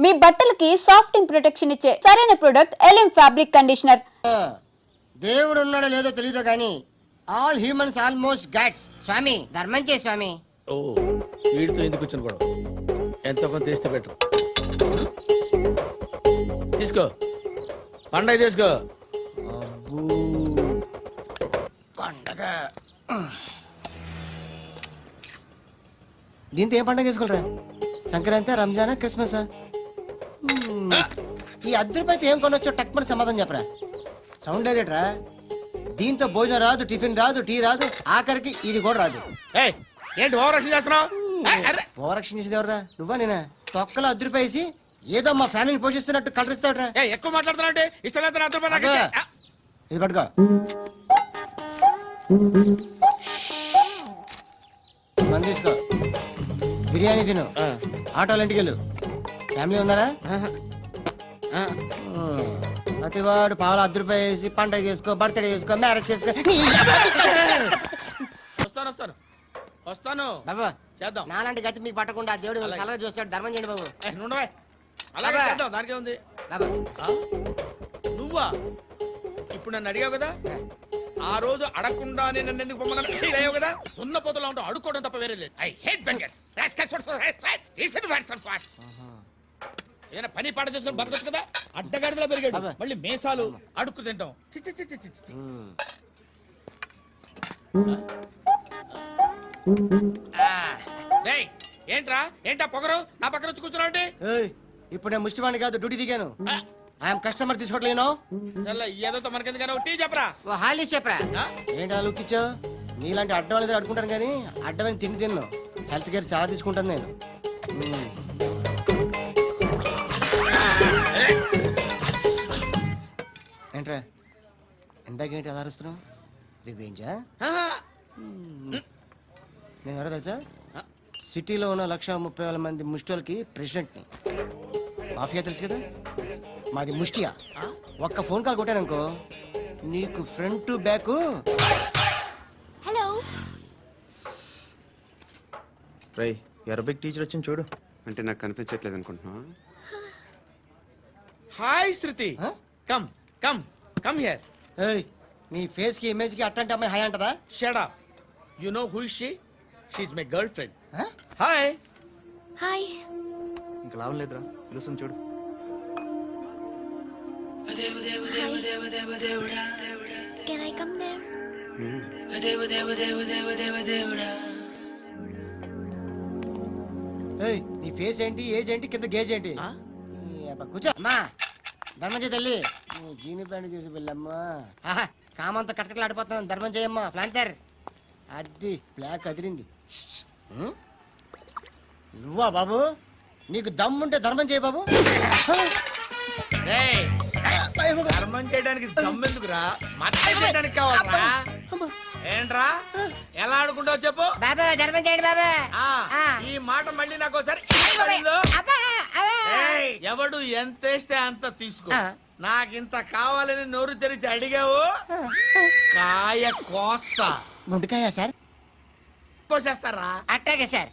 మీ బట్టలకి సాఫ్టింగ్ ప్రొటెక్షన్ ఇచ్చే సరైన ప్రొడక్ట్ ఎలిమ్ ఫ్యాబ్రిక్ కండిషనర్. దేవుడు ఉన్నాడో లేదో తెలియదు కానీ ఆల్ హ్యూమన్స్ ఆల్మోస్ట్ గాడ్స్. స్వామి ధర్మం చే స్వామి. ఓ వీడితో ఎందుకు వచ్చిన గొడవ? ఎంతో కొంత తీస్తే పెట్టు. తీసుకో పండగ తీసుకో. పండగ దీంతో ఏం పండగ చేసుకోలరా? సంక్రాంతి, రంజానా, క్రిస్మస్? ఈ అద్దరిపైతే ఏం కొనొచ్చో టక్మని సమాధానం చెప్పరా. సౌండ్ డైరెక్టరా, దీంతో భోజనం రాదు, టిఫిన్ రాదు, టీ రాదు, ఆఖరికి ఇది కూడా రాదు. ఏంటి ఓవర్ రక్షణ చేస్తున్నావు? ఓవరక్షణ చేసేది ఎవరా? నువ్వా నేనా? తొక్కలో అద్దరిపేసి ఏదో మా ఫ్యామిలీని పోషిస్తున్నట్టు కలరిస్తావురా. ఎక్కువ మాట్లాడుతున్నావు. ఇష్టం ఇది పట్టుకో. మంది తీసుకో, బిర్యానీ తిను, ఆటోలు ఇంటికి వెళ్ళు. ఫ్యామిలీ ఉన్నారా? ప్రతివాడు పావులు ₹10 వేసి పండగ చేసుకో, బర్త్డే చేసుకో, మ్యారేజ్ చేసుకో. వస్తాను వస్తాను బాబు చేద్దాం. నాలాంటి గతి మీకు పట్టకుండా దేవుడు సలహా చూస్తాడు. ధర్మం చేయండి బాబు. అలాగే చేద్దాం, దానికే ఉంది. బాబా నువ్వా ఇప్పుడు నన్ను అడిగావు కదా, ఆ రోజు అడగకుండా నన్ను ఎందుకు పొమ్మన్నాను ఫీల్ అయ్యావు కదా. ఉన్న పోతలో ఉంటావు, అడుక్కోవడం తప్ప వేరే లేదు. I hate bangers. ఏదైనా పని పాట చేసుకుని బతకొచ్చు కదా. అడ్డగాడిదలా పెరిగాడు, మళ్ళీ మేసాలు అడుక్కు తింటాం. ఏంటా పొగరు నా పక్కన వచ్చి కూర్చున్నావు? ఇప్పుడు నేను ముష్టివాణి కాదు, డ్యూటీ దిగాను. ఐఎమ్ కస్టమర్ తీసుకోవట్లేను. ఏదో మనకెందుకు టీ చెప్పరా. హాలీ చెప్పరా. ఏంటి ఆ లుక్ ఇచ్చావు? నీలాంటి అడ్డం దగ్గర అడుకుంటాను కానీ అడ్డమైన తిండి తిన్ను. హెల్త్ కేర్ చాలా తీసుకుంటాను నేను. ఏంట్రా ఇందాకేంటి అలా అరుస్తున్నావు? రివేంజా? నేను ఎవరో తెలుసా? సిటీలో ఉన్న 130,000 మంది ముష్టిలకి ప్రెసిడెంట్ని. మాఫియా తెలుసు కదా, మాది ముష్టియా. ఒక్క ఫోన్ కాల్ కొట్టాననుకో నీకు ఫ్రంట్ టు బ్యాక్. హలో రై అరబిక్ టీచర్ వచ్చింది చూడు. అంటే నాకు కనిపించట్లేదు అనుకుంటున్నా. Hi Shruti, come come come here. ఏయ్ నీ ఫేస్ కి ఇమేజ్ కి అట్టంటే అమ్మాయి హాయ్ అంటదా? Shut up. You know who is she? She is my girlfriend. Hi hi. ఇంకా లాభం లేదురా, పిలుస్తుంది చూడు. Can I come there? ఏయ్ నీ ఫేస్ ఏంటి, ఏజ్ ఏంటి, కింద గేజ్ ఏంటి? కూర్చో అమ్మా. ధర్మం చేయ తల్లి. జీని ప్యాంట్ చేసి వెళ్ళమ్మా. కామంతో కట్టకట్లు ఆడిపోతున్నాను. ధర్మం చేయమ్మా. ఫ్లాంతర్ అది బ్లాక్ అదిరింది. నువ్వా బాబు? నీకు దమ్ముంటే ధర్మం చేయ బాబు. ధర్మం చేయడానికి దమ్మెందుకురా, మాట్లాడడానికి కావాలరా. ఏంట్రా ఎలా ఆడుకుంటావు చెప్పు. బాబా ధర్మం చేయండి బాబా. ఈ మాట మళ్ళీ నాకు ఒకసారి. ఎవడు ఎంత వేస్తే అంత తీసుకో. నాకింత కావాలని నోరు తెరిచి అడిగావు, కాయ కోస్తా. గుండెకాయ సార్? కోసేస్తారా? అట్టాగే సార్.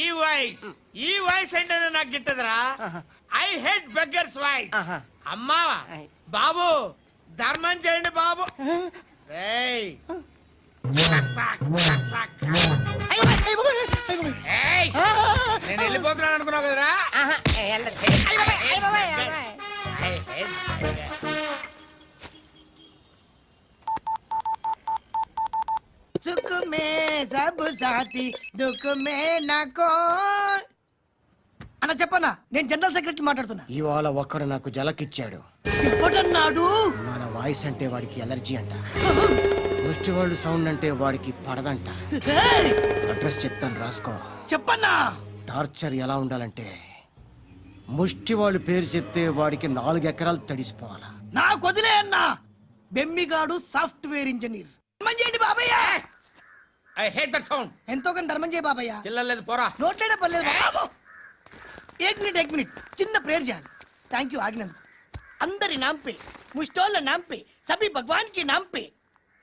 ఈ వాయిస్ అంటేనే నాకు గిట్టదురా. I hate beggars voice. అమ్మా బాబు ధర్మం చేయండి బాబు. నేను వెళ్ళిపోతున్నాను అనుకున్నావు కదరా. सुख में सब साथी दुख में नाको. అన్న చెప్పన్నా, నేను జనరల్ సెక్రటరీ మాట్లాడుతున్నా. ఇవాళ ఒక్కడు నాకు జలకిచ్చాడు. ఎవడన్నాడు? మన వాయిస్ అంటే వాడికి ఎలర్జీ అంట. ముష్టి వాళ్ళు సౌండ్ అంటే వాడికి పడదంట. అడ్రస్ చెప్తాను రాసుకో. చెప్పన్నా. టార్చర్ ఎలా ఉండాలంటే ముష్టి వాళ్ళు పేరు చెప్తే వాడికి 4 ఎకరాలు తడిసిపోవాలా. నాకు వదిలే అన్నా. బెమ్మిగాడు సాఫ్ట్వేర్ ఇంజనీర్. ధర్మం చేయండి బాబయ్య. I hate that sound. ఎంతో కొంత ధర్మం చేయ బాబయ్య. చిల్లలేదు పోరా. నోట్లేడే పర్లేదు బాబు. एक मिनट చిన్న ప్రేయర్ చేయాలి. థ్యాంక్ యూ ఆగినందుకు. అందరి నామ్ పే, ముష్టోళ్ళ నామ్ పే, సభీ భగవాన్ కి నామ్ పే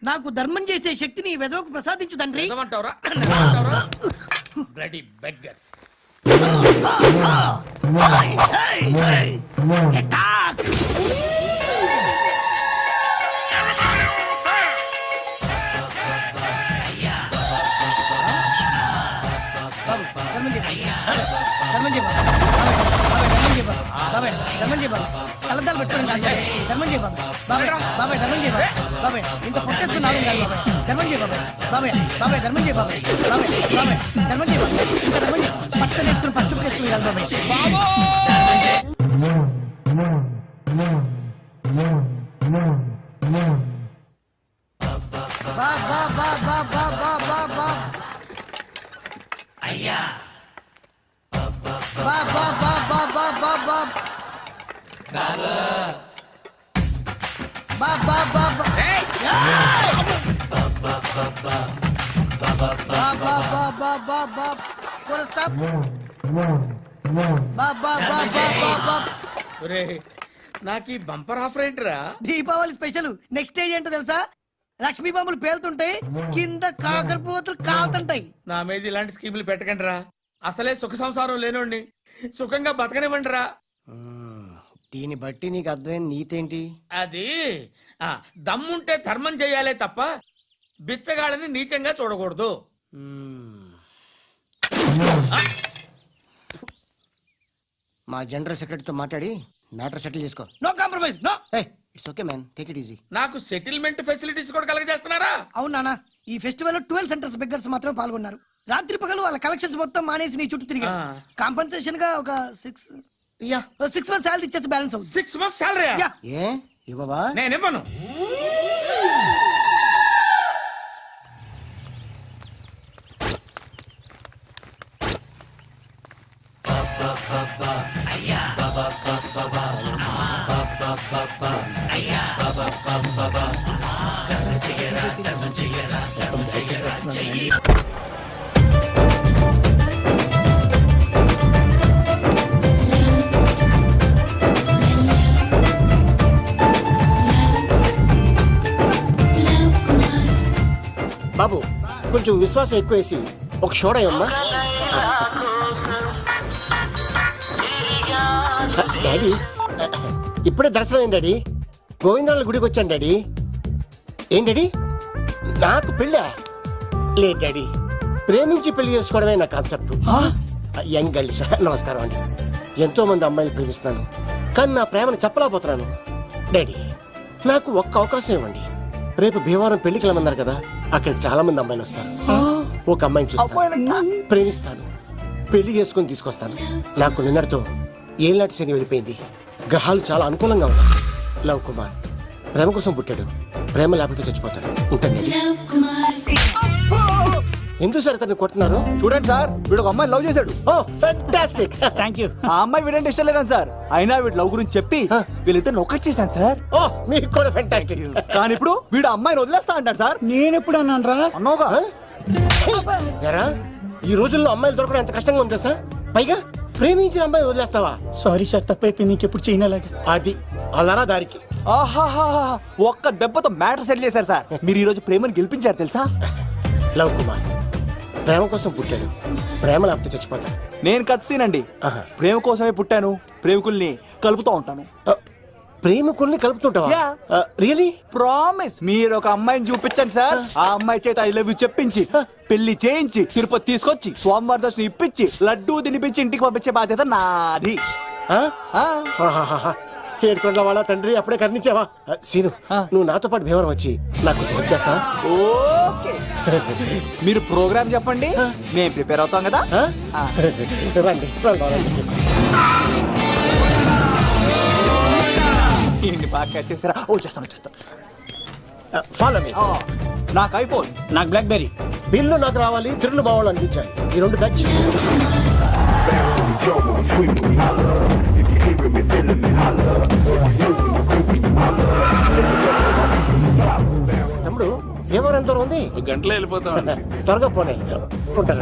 నాకు ధర్మం చేసే శక్తిని ఈ వెదవకు ప్రసాదించు తండ్రి. Bloody beggars. కలద్దాలు పెట్టుకోండి ధర్మం చేయ బాబాయ్ బాబాయ్ ధర్మం చేయ బాబాయ్ ఇంత పొట్టేసుకున్నాను కాదు బాబాయ్ ధర్మం చేయ బాబాయ్ బాబాయ్ ధర్మం చేయ బాబాయ్ బాబాయ్ ధర్మం చేయ ఇంకా ధర్మం చేయ పట్టు నేర్చుకుని పట్టు వేసుకుని కాదు బాబాయ్ బా బా బా బా బా బా బా బా అయ్యా బా బా బా బా బా బా బా బా బా బా బా బా బా బా బా బా పూరా స్టాప్ బా బా బా బా బా బా ఒరేయ్, నాకు ఈ బంపర్ ఆఫర్ ఏంటిరా? దీపావళి స్పెషల్ నెక్స్ట్ స్టేజ్ ఏంటో తెలుసా లక్ష్మీ బాంబులు పేలుతుంటాయి కింద కాకరపోతులు కాలుతుంటాయి నా మీద ఇలాంటి స్కీములు పెట్టకండి రా. అసలే సుఖ సంసారం లేనోడిని సుఖంగా బతకనివ్వండి రా. దీన్ని బట్టి నీకు అర్థమైన నీతేంటి? అది దమ్ముంటే ధర్మం చేయాలే తప్ప బిచ్చగాళ్ళని నీచంగా చూడకూడదు. మా జనరల్ సెక్రటరీతో మాట్లాడి మ్యాటర్ సెటిల్ చేసుకో. No compromise no it's okay man, take it easy. నాకు సెటిల్మెంట్ ఫెసిలిటీస్ కూడా కలగజేస్తున్నారా? అవును నాన్న ఈ ఫెస్టివల్ లో 12 సెంటర్స్ బెగ్గర్స్ మాత్రమే పాల్గొన్నారు. రాత్రి పగలు వాళ్ళ కలెక్షన్స్ మొత్తం మానేసి నీ చుట్టూ తిరిగారు. కాంపన్సేషన్ గా ఒక 6 మంత్స్ సాలరీ ఇచ్చేసి బ్యాలెన్స్ అవుతుంది. 6 months salary యా. ఏ ఇవ్వవా? నేను ఇవ్వను. బాబు కొంచెం విశ్వాసం ఎక్కువేసి ఒక షోడయమ్మా. డాడీ ఇప్పుడే దర్శనం అయింది డాడీ. గోవిందరాల గుడికి వచ్చాను డాడీ. ఏం డాడీ నాకు పెళ్ళా? లేదు డాడీ, ప్రేమించి పెళ్లి చేసుకోవడమే నా కాన్సెప్ట్. యంగ్ గర్ల్స్ నమస్కారం అండి. ఎంతో మంది అమ్మాయిలు ప్రేమిస్తున్నాను కానీ నా ప్రేమను చెప్పలేకపోతున్నాను. డాడీ నాకు ఒక్క అవకాశం ఇవ్వండి. రేపు భీమవరం పెళ్లికి వెళ్ళమన్నారు కదా, అక్కడికి చాలా మంది అమ్మాయిలు వస్తారు. ఒక అమ్మాయిని చూస్తాను, ప్రేమిస్తాను, పెళ్లి చేసుకుని తీసుకొస్తాను. నాకు నిన్నటితో ఏళ్ళనాటి శని వెళ్ళిపోయింది. గ్రహాలు చాలా అనుకూలంగా ఉన్నాయి. లవ్ కుమార్ ప్రేమ కోసం పుట్టాడు, ప్రేమ లేకపోతే చచ్చిపోతాడు. ఉంటాను. ఎందుకు సార్ అతన్ని కొడుతున్నారు? చూడండి సార్, వీడు ఒక అమ్మాయి లవ్ చేశాడు. Oh fantastic. Thank you. ఆ అమ్మాయి వీడంటే ఇష్టం లేదని సార్, అయినా వీడు లవ్ గురించి చెప్పి వీళ్ళిద్దరు ఒకటి చేశాను సార్. ఓ మీకు కూడా ఫ్యాంటాస్టిక్. కానీ ఇప్పుడు వీడు అమ్మాయిని వదిలేస్తా అంటాడు సార్. నేను ఎప్పుడు అన్నాను రా? అన్నోగా ఎరా ఈ రోజుల్లో అమ్మాయిలు దొరకడం ఎంత కష్టంగా ఉందా సార్? పైగా ప్రేమించిన అమ్మాయి వదిలేస్తావా? సారీ సార్, తప్పైపోయింది. ఇంకెప్పుడు చేయనలాగా. అది అలారా దారికి. ఆహాహా, ఒక్క దెబ్బతో మ్యాటర్ సెటిల్ చేశారు సార్. మీరు ఈ రోజు ప్రేమను గెలిపించారు తెలుసా? లవ్ కుమార్ ప్రేమ కోసం పుట్టాడు, ప్రేమ లేకపోతే చచ్చిపోతాడు. నేను కత్సీనండి. ప్రేమ కోసమే పుట్టాను, ప్రేమికుల్ని కలుపుతూ ఉంటాను. ప్రేమికుల్ని కలుపుతుంటావా? రియలీ? ప్రామిస్. మీరు ఒక అమ్మాయిని చూపించండి సార్, ఆ అమ్మాయి చేత ఐ లవ్ యూ చెప్పించి పెళ్లి చేయించి తిరుపతి తీసుకొచ్చి స్వామివారి దర్శనం ఇప్పించి లడ్డూ తినిపించి ఇంటికి పంపించే బాధ్యత నాది. ఏడుకొండ వాళ్ళ తండ్రి అప్పుడే కర్ణించావా? సీను నువ్వు నాతో పాటు భీవరం వచ్చి నాకు కొంచెం హెల్ప్ చేస్తావా? ఓకే, మీరు ప్రోగ్రామ్ చెప్పండి, మేము ప్రిపేర్ అవుతాం కదా. రండి రండి. ఏంటి బాగా క్యాచ్ చేస్తారా? ఓ చేస్తాను. Follow me. నాకు ఐఫోన్, నాకు బ్లాక్ బెర్రీ. బిల్లు నాకు రావాలి, తిరులు మా వాళ్ళు అందించాలి. ఈ రెండు ఖర్చు. తమ్ముడు భీమవరం ఎంత దూరం ఉంది? గంటలో వెళ్ళిపోతాం. త్వరగా పోనీ. ఉంటాను.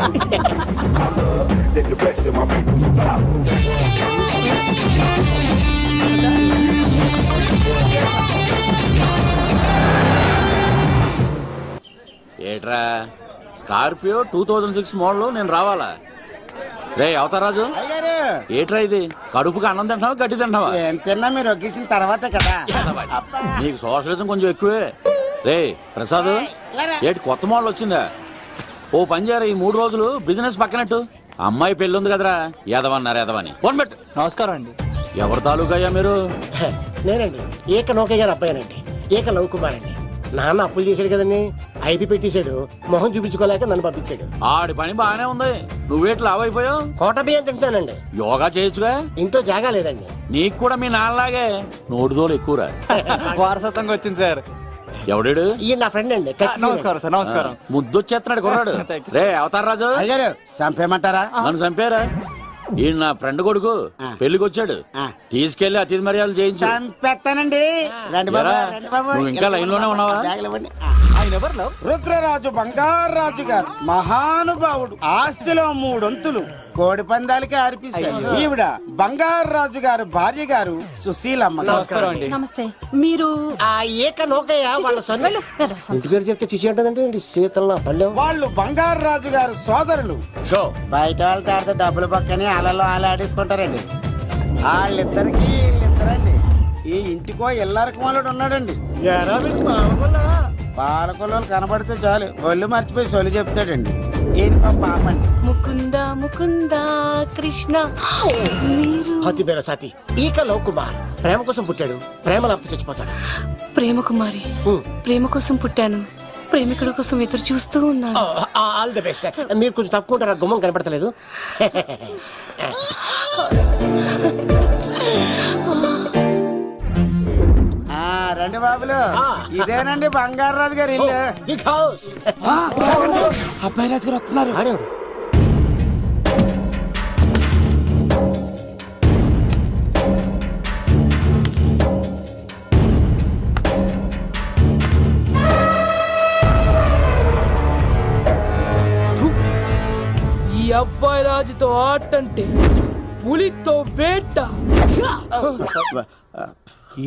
ఏట్రా స్కార్పియో 2006 మోడల్ నేను రావాలా? రే అవతారాజు అయ్యారు ఏట్రా ఇది కడుపుకి అన్నం తింటున్నావా గడ్డి తింటున్నావా ఏం తిన్నా మీరు ఒగ్గేసిన తర్వాతే కదా నీకు సోషలిజం కొంచెం ఎక్కువే రే ప్రసాద్ ఏటి కొత్త మోడల్ వచ్చిందా ఓ పని చేయరా ఈ 3 రోజులు బిజినెస్ పక్కనట్టు అమ్మాయి పెళ్ళి ఉంది కదరా ఎదవన్నారు ఎదవని ఫోన్ పెట్టు నమస్కారం అండి. ఎవరి తాలూకా అయ్యా మీరు నేనండి ఏక నౌకయ్య గారు అబ్బాయినండి ఏక లవ్ కుమార్ అండి నాన్న అప్పులు చేశాడు కదండి ఐపీ పెట్టేశాడు మొహం చూపించుకోలేక నన్ను పంపించాడు ఆడి పని బాగానే ఉంది నువ్వేట్లు లావైపోయావు కోట బియ్యం తింటానండి యోగా చేయొచ్చుగా ఇంట్లో జాగా లేదండి నీకు కూడా మీ నాన్నలాగే నోటిదోలు ఎక్కువరా వారసత్వంగా వచ్చింది సార్. ఎవడాడు ఈయన నా ఫ్రెండ్ అండి నమస్కారం సార్. నమస్కారం. ముద్దొచ్చేస్తున్నాడు కొన్నాడు Thank you, రే అవతార్ రాజు అయ్యారు చంపేయమంటారా నన్ను చంపారా ఈయన నా ఫ్రెండ్ కొడుకు పెళ్లికి వచ్చాడు తీసుకెళ్లి అతిథి మర్యాదలు చేయించు చంపేస్తానండి రండి ఎరా, నువ్వు ఇంకా లైన్ లోనే ఉన్నావా ఆయన ఎవరు లవ్? రుద్రరాజు బంగారాజు గారు మహానుభావుడు ఆస్తిలో 3 వంతులు కోడి పందాలకి అర్పిస్తారు ఈవిడ బంగారాజు గారు భార్య గారు సుశీలమ్మ గారు. నమస్కారం అండి. నమస్తే మీరు ఆ ఏక నౌకయ్య వాళ్ళ సొంత ఇంటి పేరు చెప్తే చిచి ఉంటుందంటే శీతల పల్లె వాళ్ళు బంగారాజు గారు సోదరులు షో బయట వాళ్ళతో ఆడితే డబ్బులు పక్కనే అలలో అలా ఆడేసుకుంటారండి వాళ్ళిద్దరికి వీళ్ళిద్దరండి ఈ ఇంటికో ఇల్లరకం వాళ్ళడు ఉన్నాడండి పాలకొల్లు కనబడితే చాలు ఒళ్ళు మర్చిపోయి సొలి చెప్తాడండి ఈయనకో పాపండి ముకుంద ముకుంద కృష్ణ మీరు హతి పేరు సతి ఈక లవ్ కుమార్ ప్రేమ కోసం పుట్టాడు ప్రేమ లేకపోతే చచ్చిపోతాడు ప్రేమ కుమారి ప్రేమ కోసం పుట్టాను ప్రేమికుడు కోసం ఎదురు చూస్తూ ఉన్నాను ఆల్ ది బెస్ట్ మీరు కొంచెం తప్పుకుంటారా గుమ్మం కనపడతలేదు ఆ రండి బాబులు ఇదేనండి బంగారాజు గారి ఇల్లు బిగ్ హౌస్ అబ్బాయి రాజు గారు వస్తున్నారు ఆడేవాడు ఈ అబ్బాయి రాజుతో ఆటంటే పులితో వేట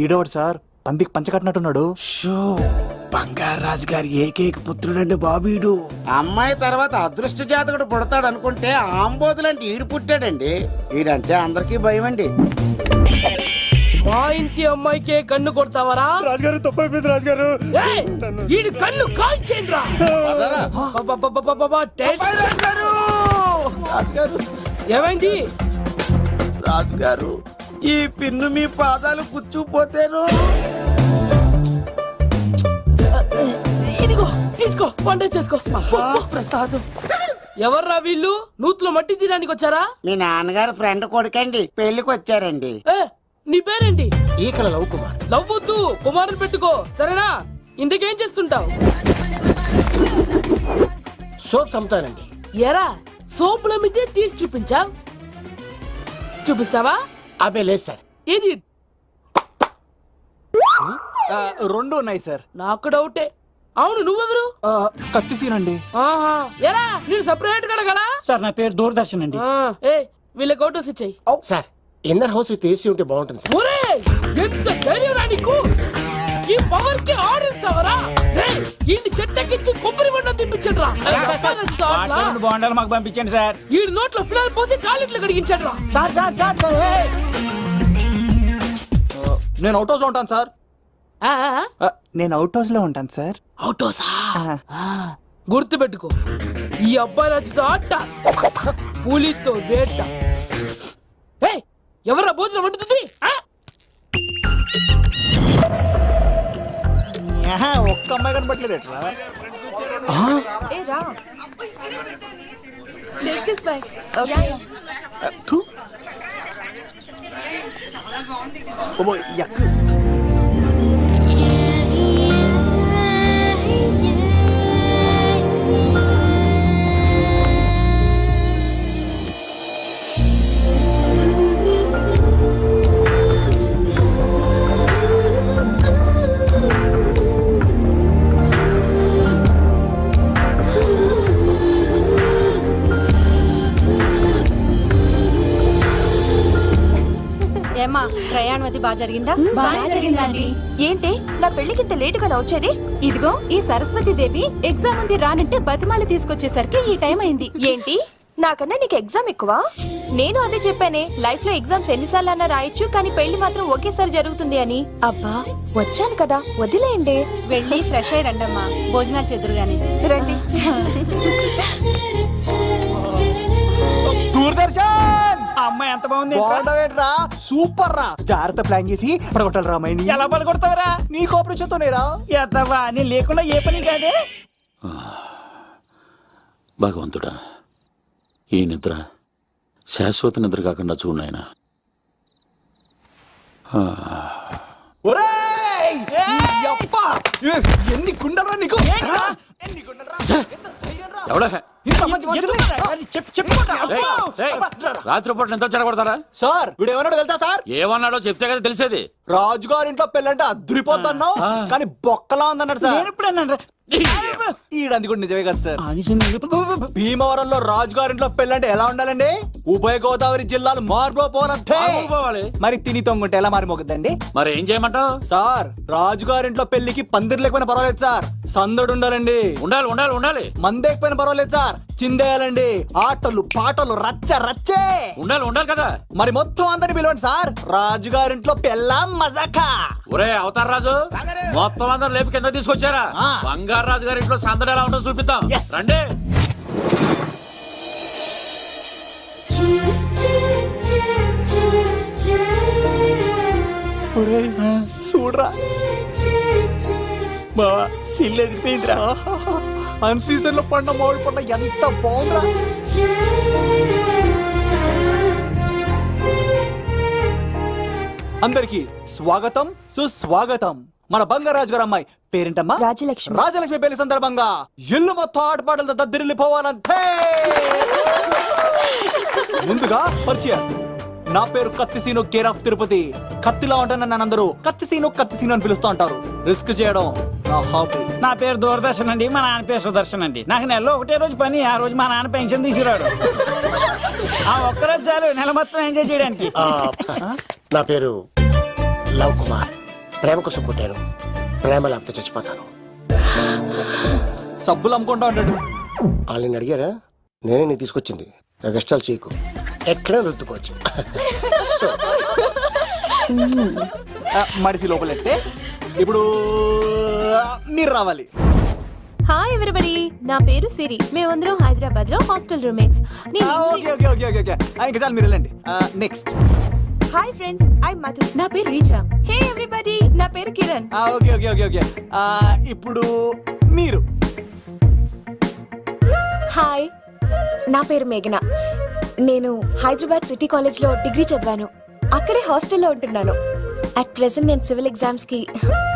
ఈడోడు సార్ పందికి పంచకట్టినట్టున్నాడు. షో బంగారాజు గారి ఏకైక పుత్రుడండి బాబీడు అమ్మాయి తర్వాత అదృష్ట జాతకుడు పుడతాడు అనుకుంటే ఆంబోతులంటే ఈడు పుట్టాడండి ఈడంటే అందరికీ భయం అండి మా ఇంటి అమ్మాయికే కన్ను కొడతావరా రాజుగారు తప్పైపోయింది రాజుగారు. ఏయ్, ఈడి కన్ను కాల్చేయండిరా. టెన్షన్. రాజుగారు ఏమైంది రాజుగారు ఈ పిన్ను మీ పాదాలు కూర్చుపోతేను ఇదిగో తీసుకో వంట చేసుకో ప్రసాద్ ఎవర్రా వీళ్ళు నూతులో మట్టి తీయడానికి వచ్చారా మీ నాన్నగారు ఫ్రెండ్ కొడుకండి పెళ్లికి వచ్చారండి ఏ నీ పేరేంటి ఈకల లవ్ కుమార్ లవ్వొద్దు కుమారుని పెట్టుకో సరేనా ఇంతకేం చేస్తుంటావు సోప్స్ అమ్ముతానండి ఎరా సోపుల మీదే తీసి చూపించావు చూపిస్తావా అబ్బే లేదు సార్ ఏది రెండు ఉన్నాయి సార్. నాకు డౌటే అవును నువ్వెవరు కత్తి సీనండి. ఆహా ఎరా నేను సపరేట్ కడగలా సార్ నా పేరు దూరదర్శన్ అండి. ఏ వీళ్ళకి అవుటోస్ ఇచ్చాయి sir inner house with AC ఉంటే బాగుంటుంది సార్ ఒరే ఎంత ధైర్యం రా నీకు ఈ పవర్ కి ఆర్డర్ ఇస్తావరా ఈ చెట్టకిచ్చి కొబ్బరి బండ తిప్పించడ్రా బాగుండాలి మాకు పంపించండి సార్. ఈ నోట్లో ఫినాల్ పోసి టాయిలెట్లు కడిగించడ్రా సార్ సార్ సార్ సార్ ఏయ్! నేను అవుట్ హౌస్ లో ఉంటాను సార్. నేను అవుట్ హౌస్ లో ఉంటాను సార్. అవుటోసా గుర్తు పెట్టుకో ఈ అబ్బాయి రాజుతో ఆట పులితో వేట ఎవరా భోజనం వండుతుంది ఒక్క అమ్మాయి కనబట్లేదు ఎట్లా? థు. ఓ, యక్. ఏమా ప్రయాణం అది బాగా జరిగిందా? బాగా జరిగిందండి. ఏంటి నా పెళ్లికి ఇంత లేటుగా వచ్చేది? ఇదిగో ఈ సరస్వతి దేవి ఎగ్జామ్ ఉంది రానంటే బతిమాల తీసుకొచ్చేసరికి ఈ టైం అయింది. ఏంటి నాకన్నా నీకు ఎగ్జామ్ ఎక్కువ. నేను అదే చెప్పానే, లైఫ్ లో ఎగ్జామ్స్ ఎన్నిసార్లు అన్నా రాయొచ్చు, కానీ పెళ్లి మాత్రం ఒకేసారి జరుగుతుంది అని. అబ్బా వచ్చాను కదా, వదిలేయండి. వెళ్ళి ఫ్రెష్ అయ్యి రండమ్మా, భోజనాలు చెదురు గాని. రండి. దూరదర్శన్ ఆ అమ్మాయి ఎంత బాగుంది బాగుండవేంట్రా, సూపర్ రా. జాగ్రత్త ప్లాన్ చేసి పడగొట్టాలి రామాయణి. ఎలా పలుకొడతావరా? నీ కోఆపరేషన్ తోనేరా. ఎద్దవా నేను లేకుండా ఏ పని కాదే. భగవంతుడా, ఈ నిద్ర శాశ్వత నిద్ర కాకుండా చూడు నాయనా. ఒరేయ్! యప్ప! ఎన్ని గుండెలరా నీకు? ఎన్ని గుండెలరా? ఎంత ధైర్యంరా? ఎవడా ఇంత మంచి మనుషుల్ని? రాత్రిపూట నిద్ర చెడగొడతారా? సార్ వీడు ఏమన్నాడు తెలుసా సార్? ఏమన్నాడో చెప్తే కదా తెలిసేది. రాజుగారింట్లో పెళ్ళంటే అద్దరిపోతున్నావు, కానీ బొక్కలా ఉందన్నాడు సార్. నేను ఇప్పుడు అన్నాను రా. ఈడంది కూడా నిజమే కదా సార్. భీమవరంలో రాజుగారింట్లో పెళ్ళంటే ఎలా ఉండాలండి? ఉభయ గోదావరి జిల్లాలు మారిపోనంతే. పోవాలి. మరి తిని తొంగుంటే ఎలా మారిపోతుందండి? మరి ఏం చేయమంటావు? సార్ రాజుగారింట్లో పెళ్లికి పందిరి లేకపోయినా పర్వాలేదు సార్, సందడు ఉండాలండి. ఉండాలి ఉండాలి ఉండాలి. మందేకపోయినా పర్వాలేదు సార్, చిందేయాలండి. ఆటలు పాటలు రచ్చ రచ్చే ఉండాలి ఉండాలి కదా. మరి మొత్తం అందరిని పిలవండి సార్, రాజుగారింట్లో పెళ్ళాం మజాకా. ఒరే అవతార్ రాజు, మొత్తం అందరూ లేపు కింద తీసుకొచ్చారా? బంగారు రాజు గారి ఇంట్లో సందడి ఎలా ఉంటుందో చూపిద్దాం. రండి. చూడరా బావా సిల్లు ఎదిరిపోయిందిరా. అన్ సీజన్ లో పడిన మామిడి పంట ఎంత బాగుందిరా. అందరికి స్వాగతం సుస్వాగతం. మన బంగారాజు గారు అమ్మాయి పేరేంటమ్మా? రాజలక్ష్మి. రాజలక్ష్మి పెళ్లి సందర్భంగా ఇల్లు మొత్తం ఆటపాటలతో దద్దరిల్లిపోవాలంతే. ముందుగా పరిచయం. నా పేరు కత్తిసీను, కేర్ ఆఫ్ తిరుపతి. కత్తిలా ఉంటాను నన్ను అందరూ కత్తిసీను కత్తిసీను అని పిలుస్తూ ఉంటారు. రిస్క్ చేయడం నా హాబీ. నా పేరు దూరదర్శన్ అండి, మా నాన్న పేరు సుదర్శన్ అండి. నాకు నెలలో ఒకటే రోజు పని, ఆ రోజు మా నాన్న పెన్షన్ తీసుకురాడు. ఆ ఒక్కరోజు చాలు నెల మొత్తం ఎంజాయ్ చేయడానికి. నా పేరు లవ్ కుమార్. ప్రేమ కోసం పుట్టాను, ప్రేమ లేకపోతే చచ్చిపోతాను. సబ్బులు అమ్ముకుంటా ఉంటాడు. వాళ్ళని అడిగారా? నేనే నీ తీసుకొచ్చింది. కష్టాలు చేయకు, ఎక్కడ రుద్దుకోవచ్చు. మడిసి లోపలెట్టే. ఇప్పుడు మీరు రావాలి. హాయ్ ఎవ్రీబడి, నా పేరు సిరి. మేమందరం హైదరాబాద్ లో hostel roommates. Okay okay okay okay okay. ఇంకా చాలు, మీరు వెళ్ళండి. Next. Hi friends, I Madhu. నా పేరు రీచా. హే ఎవ్రీబడి, నా పేరు Kiran. Okay okay okay okay. ఇప్పుడు మీరు. హాయ్, నా పేరు మేఘన. నేను హైదరాబాద్ సిటీ కాలేజ్ లో డిగ్రీ చదివాను. అక్కడే హాస్టల్లో ఉంటున్నాను. అట్ ప్రెసెంట్ నేను సివిల్ ఎగ్జామ్స్ కి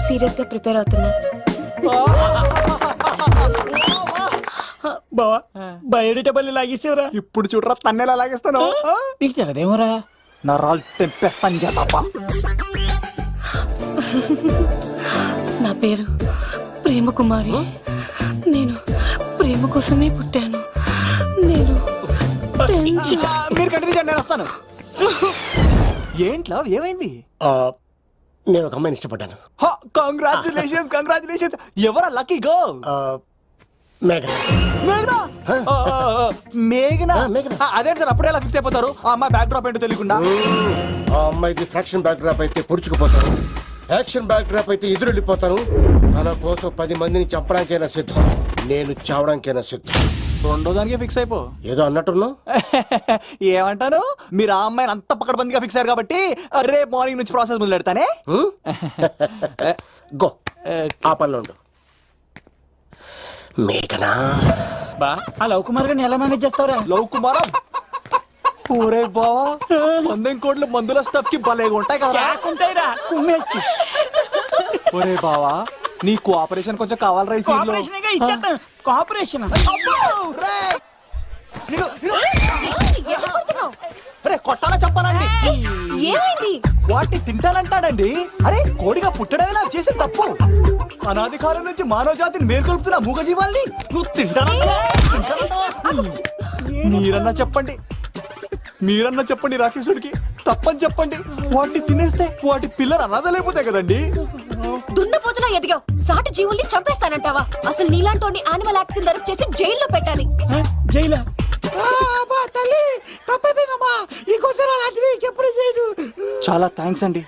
సీరియస్ గా ప్రిపేర్ అవుతున్నా. బావా బయోడేటా పల్లి లాగేసేవరా. ఇప్పుడు చూడరా తన్నెలా లాగేస్తాను. నీకు తెగదేమోరా. నా రాళ్ళు తెంపేస్తాను కదా. నా పేరు ప్రేమ కుమారి. నేను ప్రేమ కోసమే పుట్టాను. నేను మీరు కంటిన్యూ చేయండి, నేను వస్తాను. ఏంట్లో ఏమైంది? నేను ఒక అమ్మాయిని ఇష్టపడ్డాను. Congratulations congratulations. ఎవరా లక్కీ గర్ల్? మేఘన. మేఘనా? మేఘనా? మేఘనా. అదేంటి సార్ అప్పుడే ఎలా ఫిక్స్ అయిపోతారు? ఆ అమ్మాయి బ్యాక్ డ్రాప్ ఏంటో తెలియకుండా. ఆ అమ్మాయిది ఫ్రాక్షన్ బ్యాక్ డ్రాప్ అయితే పొడుచుకుపోతాను, యాక్షన్ బ్యాక్ డ్రాప్ అయితే ఎదురెళ్ళిపోతాను. తన కోసం 10 మందిని చంపడానికైనా సిద్ధం, నేను చావడానికైనా సిద్ధం. రెండో దానికే ఫిక్స్ అయిపో. ఏదో అన్నట్టున్నావు. ఏమంటాను? మీరు ఆ అమ్మాయిని అంత పక్కడబందిగా ఫిక్స్ అయ్యారు కాబట్టి రేపు మార్నింగ్ నుంచి ప్రాసెస్ మొదలు పెడతానే. గో, ఆ పనిలో ఉండు. మేఘనా. బా ఆ లవ్ కుమార్ గారిని ఎలా మేనేజ్ చేస్తావురా? లవ్ కుమారా? ఊరే బావా, 100 కోట్ల మందుల స్టఫ్ కి భలేగా ఉంటాయి కదా. ఉంటాయిరా కుమ్మేచ్చి. ఒరే బావా, నీ కోఆపరేషన్ కొంచెం కావాలి రైస్. కోఆపరేషన్ గా ఇచ్చేస్తాను. కోఆపరేషన్ కొట్టాలా చెప్పాలండి? ఏమైంది? వాటిని తింటానంటాడండి. అరే కోడిగా పుట్టడమే నాకు చేసిన తప్పు. అనాది కాలం నుంచి మానవ జాతిని మేల్కొల్పుతున్న మూగజీవాల్ని నువ్వు తింటానంటావా? మీరన్నా చెప్పండి, మీరన్నా చెప్పండి రాక్షసుడికి. తప్పని చెప్పండి. వాటిని తినేస్తే వాటి పిల్లలు అనాథలైపోతాయి కదండి. దున్నపోతులా ఎదిగావు, సాటి జీవుల్ని చంపేస్తానంటావా? అసలు నీలాంటి యానిమల్ యాక్ట్ కింద అరెస్ట్ చేసి జైల్లో పెట్టాలి. జైలా? తల్లి తప్పైపోయిందమ్మా ఇంకోసారి అలాంటివి ఎప్పుడు చేయడు. చాలా థ్యాంక్స్ అండి,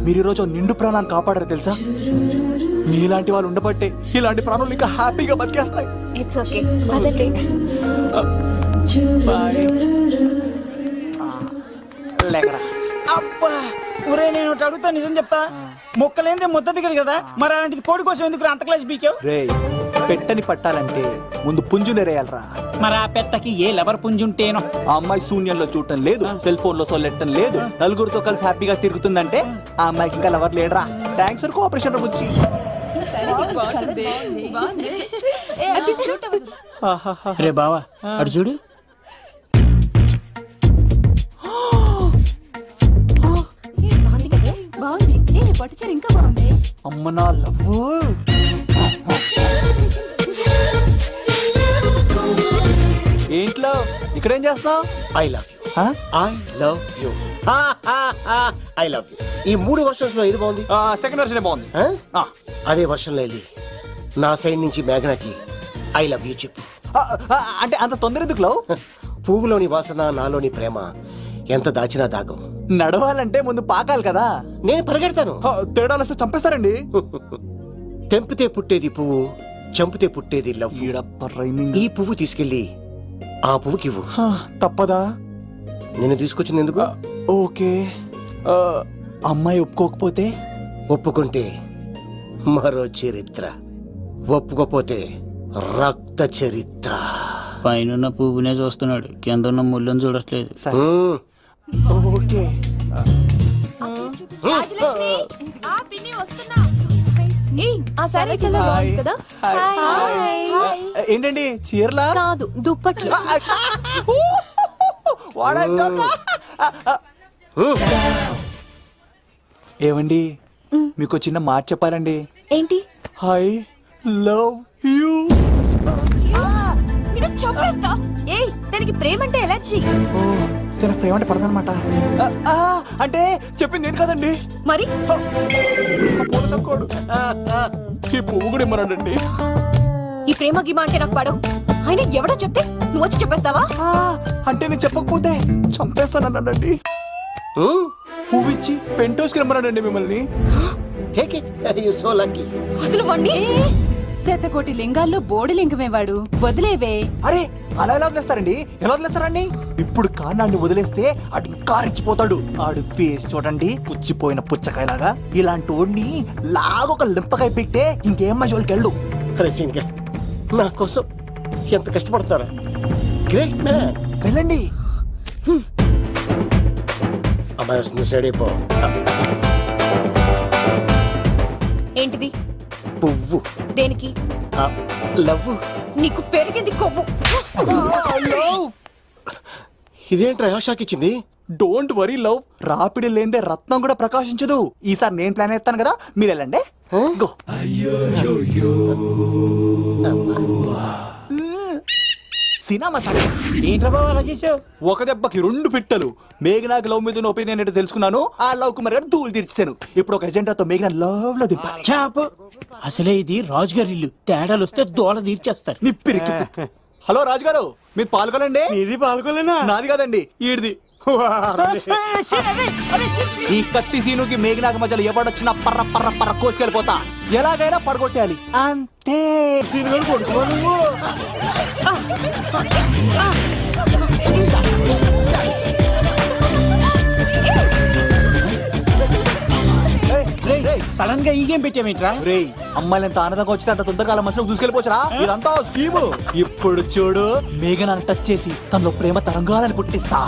మీరు ఈరోజు నిండు ప్రాణాన్ని కాపాడారు తెలుసా. మీలాంటి వాళ్ళు ఉండబట్టే ఇలాంటి ప్రాణులు ఇంకా హ్యాపీగా బతికేస్తాయి. ఇట్స్ ఓకే పదండి. బాయ్. లేకరా. అబ్బా ఒరే నేను ఒకటి అడుగుతా, నిజం చెప్తా. మొక్కలేందే ముద్ద దిగదు కదా, మరి అలాంటిది కోడి కోసం ఎందుకు అంత క్లాస్ బీకావు? రే, పెట్టని పట్టాలంటే ముందు పుంజు నెరేయాలరా. మరి ఆ పెట్టకి ఏ లవర్ పుంజుంటేనో. ఆ అమ్మాయి శూన్యంలో చూడటం లేదు, సెల్ ఫోన్ లో సొల్లెట్టడం లేదు, నలుగురితో కలిసి హ్యాపీగా తిరుగుతుందంటే ఆ అమ్మాయికి ఇంకా లవర్ లేడరా. థ్యాంక్స్ ఫర్ కోఆపరేషన్ గురించి. రే బావా అడు చూడు. అమ్మ నా లవ్. ఏంట్లో ఇక్కడేం చేస్తున్నావు? I love you, I love you, I love you. ఈ 3 వర్షన్స్ లో ఏది బాగుంది? సెకండ్ వర్షన్ బాగుంది. ఆ? అదే వర్షన్ లో వెళ్ళి నా సైడ్ నుంచి మేఘనాకి ఐ లవ్ యూ చెప్పు. అంటే అంత తొందర ఎందుకు లవ్? పువ్వులోని వాసన, నాలోని ప్రేమ ఎంత దాచినా దాగం. నడవాలంటే ముందు పాకాలి కదా. నేను పరిగెడతాను. తేడాలు వస్తే చంపేస్తారండి. తెంపితే పుట్టేది పువ్వు, చంపితే పుట్టేది లవ్. ఈ పువ్వు తీసుకెళ్ళి ఆ పువ్వుకి ఇవ్వు. తప్పదా? నేను తీసుకొచ్చింది ఎందుకు? ఓకే. అమ్మాయి ఒప్పుకోకపోతే? ఒప్పుకుంటే మరో చరిత్ర, ఒప్పుకోపోతే రక్త చరిత్ర. పైన పువ్వునే చూస్తున్నాడు, కింద ఉన్న ముళ్ళని చూడట్లేదు. ఓకే. ఆ సారీ చాలా బాగుంది కదా. ఏంటండి చీరలా? కాదు దుప్పట్లు. ఏమండి మీకు చిన్న మాట చెప్పాలండి. ఏంటి? I love you. చంపేస్తా. ఏయ్ దానికి ప్రేమ అంటే ఎలర్జీ. తన ప్రేమ అంటే పడదనమాట. అంటే చెప్పింది నేను కదండి. మరి ఈ పువ్వు కూడా ఇమ్మన్నాడండి. ఈ ప్రేమ గిమ అంటే నాకు పడవు. అయినా ఎవడో చెప్తే నువ్వు వచ్చి చెప్పేస్తావా? అంటే నేను చెప్పకపోతే చంపేస్తానన్నాడండి. పువ్వు ఇచ్చి పెంటోస్కి రమ్మన్నాడండి మిమ్మల్ని. Take it, you so lucky. అసలు వాణ్ణి శతకోటి లింగాల్లో బోడి లింగమే వాడు, వదిలేవే. అరే అలా ఎలా వదిలేస్తారండి? ఎలా వదిలేస్తారండి? ఇప్పుడు కాన్నాడిని వదిలేస్తే అటు ఇంకా రెచ్చిపోతాడు. ఆడు ఫేస్ చూడండి, పుచ్చిపోయిన పుచ్చకాయలాగా. ఇలాంటి వాడిని లాగొక లింపకాయ పెట్టే ఇంకేం జోలికి వెళ్ళు. అరే సీన్గా నా కోసం ఎంత కష్టపడతారా? Great man. వెళ్ళండి. అమ్మాయి వస్తుంది, సైడ్ అయిపో. ఏంటిది? పువ్వు. దేనికి? లవ్. నీకు పెరిగింది కొవ్వు. ఇదేంట్రా షాక్ ఇచ్చింది? డోంట్ వరీ లవ్, రాపిడి లేదే రత్నం కూడా ప్రకాశించదు. ఈసారి నేను ప్లాన్ ఎత్తాను కదా, మీరు వెళ్ళండి. గో. సినిమా సరే. ఏంట్రా బాబు అలా చేసావు? ఒక దెబ్బకి 2 పిట్టలు. మేఘనాకి లవ్ మీద ఒపీనియన్ ఏంటో తెలుసుకున్నాను. ఆ లవ్ కు మరి ధూళి తీర్చాను. ఇప్పుడు ఒక ఎజెండాతో మేఘనా లవ్ లో దింపాలి. చాపు. అసలే ఇది రాజుగారి ఇల్లు, తేడాలు వస్తే దోళ తీర్చేస్తారు. నిప్పిరికి. హలో రాజుగారు, మీరు పాల్గొనండి. ఇది పాల్గొలేనా? నాది కాదండి, ఈడిది. ఈ కత్తి సీనుకి మేఘనాకి మధ్యలో ఎవడొచ్చినా పర్ర పర్ర పర్ర కోసుకెళ్ళిపోతా. ఎలాగైనా పడగొట్టాలి అంతే. సడన్ గా ఈ గేమ్ పెట్టామేంట్రా? రేయ్, అమ్మాయిలు ఎంత ఆనందంగా వచ్చితే అంత తొందరగా మనుషులకు దూసుకెళ్ళిపోవచ్చురా. ఇదంతా స్కీము. ఇప్పుడు చూడు, మేఘనాన్ని టచ్ చేసి తనలో ప్రేమ తరంగాలని పుట్టిస్తా.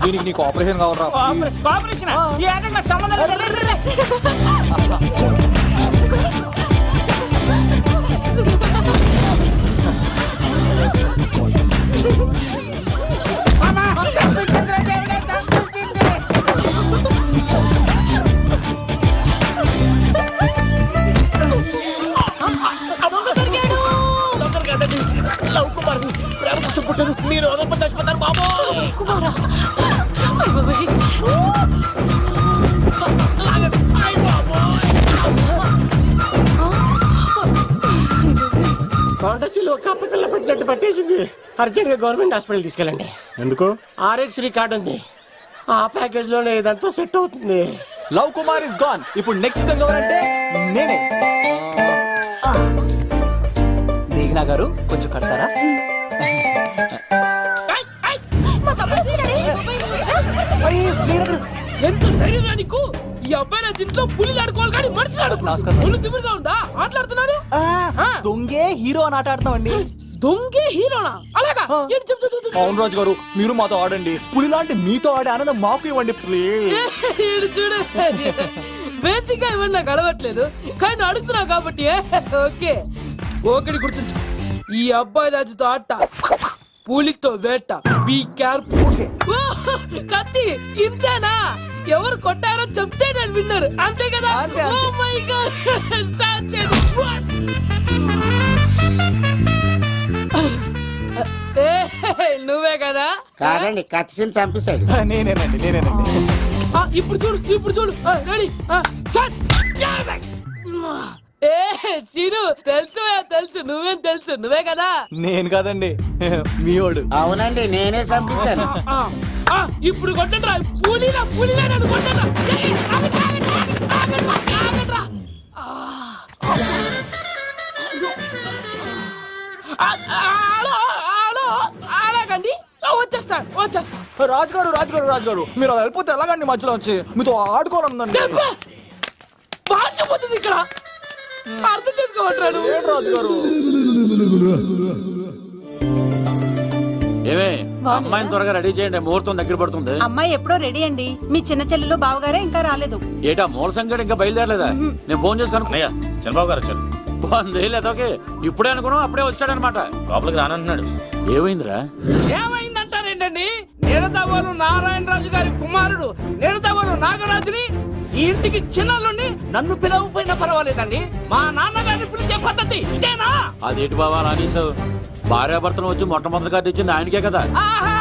దీనికి నీకు ఆపరేషన్ కావాలరా? కోఆపరేషన్ ఈ ఆటకి నాకు సంబంధం లేదు. లవ్ కుమార్ ప్రేమ కోసం పుట్టాను. మీరు వదలకపోతే చచ్చిపోతారు బాబు. కుమారా అయ్య బాబోయ్. చిల్లు కప్ప పిల్ల పెట్టినట్టు పట్టేసింది. అర్జెంట్ గా గవర్నమెంట్ హాస్పిటల్ తీసుకెళ్ళండి. ఎందుకు? ఆర్ఎక్స్ కార్డు ఉంది, ఆ ప్యాకేజ్ లోనే ఇదంతా సెట్ అవుతుంది. Love Kumar is gone. ఇప్పుడు నెక్స్ట్ ఎవరంటే నేనే. మేఘనా గారు కొంచెం కడతారా? అయ్యో, మేఘనా గారు. ఎంత ధైర్యం నీకు? ఈ అబ్బాయి నా ఇంట్లో పులిలు ఆడుకోవాలి కానీ మనిషి నమస్కారం. పులి తిమ్మిరిగా ఉందా? ఆటలాడుతున్నాడు. దొంగే హీరో అని ఆట ఆడుతున్నామండి. దొంగే హీరోనా? అలాగా? ఏంటి చెప్పు, చెప్పు, చెప్పు. అవును రాజు గారు, మీరు మాతో ఆడండి. పులి లాంటి మీతో ఆడే ఆనందం మాకు ఇవ్వండి ప్లీజ్. ఈడు చూడు, బేసిక్ గా ఇవన్నీ నాకు అడవట్లేదు కానీ అడుగుతున్నావు కాబట్టి ఓకే. ఒకటి గుర్తుంచు, ఈ అబ్బాయి రాజుతో ఆట, పులితో వేట. Be careful. కత్తి ఇంతేనా? ఎవరు కొట్టారో చెప్తే నేను విన్నారు, అంతే కదా? అంతే, అంతే. ఓ మై గాడ్, స్టార్ట్ చేయండి. నువ్వే కదా? కాదండి, కత్తిని చంపేశాడు. నేనేనండి. ఇప్పుడు చూడు, ఇప్పుడు చూడు. రెడీ? ఏ సీను, తెలుసు నువ్వేం తెలుసు, నువ్వే కదా? నేను కాదండి, మీవాడు. అవునండి, నేనే చంపేశాను. ఇప్పుడు కొట్టండిరా, పూలీలా నన్ను కొట్టండిరా. ఆగండ్రా. అలాగండి, వచ్చేస్తా. రాజుగారు మీరు అలా వెళ్ళిపోతే ఎలాగండి? మధ్యలో వచ్చి మీతో ఆడుకోవాలందండి. మార్చిపోతుంది ఇక్కడ, అర్థం చేసుకోవట్రాడు. రాజుగారు, ఏమే అమ్మాయిని త్వరగా రెడీ చేయండి, ముహూర్తం దగ్గర పడుతుంది. అమ్మాయి ఎప్పుడో రెడీ అండి. మీ చిన్న చెల్లెలు బావగారే ఇంకా రాలేదు. ఏటా మూల సంగతి ఇంకా బయలుదేరలేదా? నేను ఫోన్ చేసి కనుక్కున్నాయా? చంద్రబాబు గారు వచ్చారు. లేదోకే ఇప్పుడే అనుకున్నాం, అప్పుడే వచ్చాడనమాట. లోపలికి రానంటున్నాడు. ఏమైందిరా? ఏమైందంటారేంటండి? నిడదవోలు నారాయణరాజు గారి కుమారుడు నిడదవోలు నాగరాజుని ఈ ఇంటికి చిన్నల్లుండి నన్ను పిలవకపోయినా పర్వాలేదండి. మా నాన్నగారిని పిలిచే పద్ధతి ఇదేనా? అదేంటి బాబా అనేసావు? భార్యాభర్తను వచ్చి మొట్టమొదటి కార్డు ఇచ్చింది ఆయనకే కదా. ఆహా,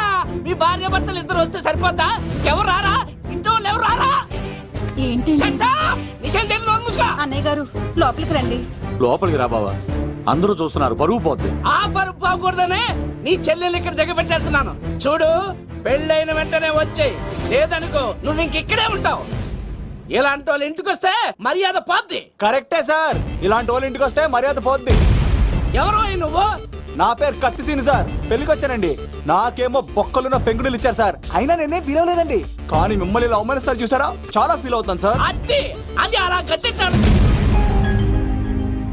మీ భార్య భర్తలు ఇద్దరు వస్తే సరిపోద్దా? ఎవరు రారా? ఇంట్లో వాళ్ళు ఎవరు రారా? ఏంటి నీకేం తెలియదు, నోరు మూసుకో. అన్నయ్య గారు లోపలికి రండి. లోపలికి రా బాబా, అందరూ చూస్తున్నారు, పరుగు పోద్ది. ఆ పరుపు పోకూడదనే నీ చెల్లెలు ఇక్కడ దిగబెట్టేస్తున్నాను. చూడు, పెళ్ళైన వెంటనే వచ్చేయి, లేదనుకో నువ్వు ఇంకెక్కడే ఉంటావు. ఇలాంటి వాళ్ళు ఇంటికి వస్తే మర్యాద పోద్ది. కరెక్టే సార్, ఇలాంటి వాళ్ళ ఇంటికి వస్తే మర్యాద పోద్ది. ఎవరో నువ్వు? నా పేరు కత్తిసీని సార్, పెళ్లికి వచ్చానండి. నాకేమో బొక్కలున్న పెంగుడులు ఇచ్చారు సార్, అయినా నేనే ఫీల్ అవ్వలేదండి. కానీ మిమ్మల్ని ఇలా అవమానిస్తారు చూసారా, చాలా ఫీల్ అవుతాను సార్. అది అలా గట్టెట్టాడు.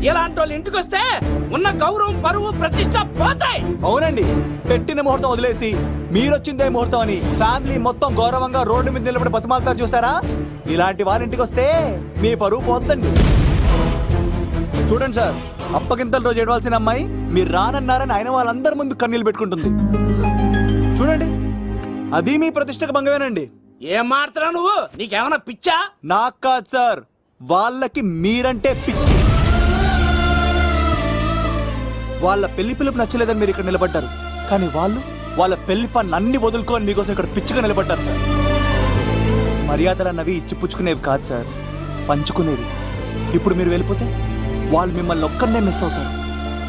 ఇలాంటి వాళ్ళు ఇంటికి వస్తే ఉన్న గౌరవం, పరువు, ప్రతిష్ట పోతాయి. అవునండి, పెట్టిన ముహూర్తం వదిలేసి మీరొచ్చిందే ముహూర్తం అని ఫ్యామిలీ మొత్తం గౌరవంగా రోడ్డు మీద నిలబడి బతిమాలుతారు చూసారా. ఇలాంటి వాళ్ళ ఇంటికి వస్తే మీ పరువు పోతుందండి. చూడండి సార్, అప్పగింతల రోజు ఏడవలసిన అమ్మాయి మీరు రానన్నారని ఆయన వాళ్ళందరి ముందు కన్నీళ్ళు పెట్టుకుంటుంది. చూడండి, అది మీ ప్రతిష్టకు భంగమేనండి. ఏం మాట్లాడుతున్నావు నువ్వు? నీకేమన్నా పిచ్చా? నాకు కాదు సార్, వాళ్ళకి మీరంటే పిచ్చి. వాళ్ళ పెళ్లి పిలుపు నచ్చలేదని మీరు ఇక్కడ నిలబడ్డారు, కానీ వాళ్ళు వాళ్ళ పెళ్లి పని అన్ని వదులుకొని మీకోసం ఇక్కడ పిచ్చిగా నిలబడ్డారు సార్. మర్యాదలు అన్నవి ఇచ్చిపుచ్చుకునేవి కాదు సార్, పంచుకునేవి. ఇప్పుడు మీరు వెళ్ళిపోతే వాళ్ళు మిమ్మల్ని ఒక్కరినే మిస్ అవుతారు,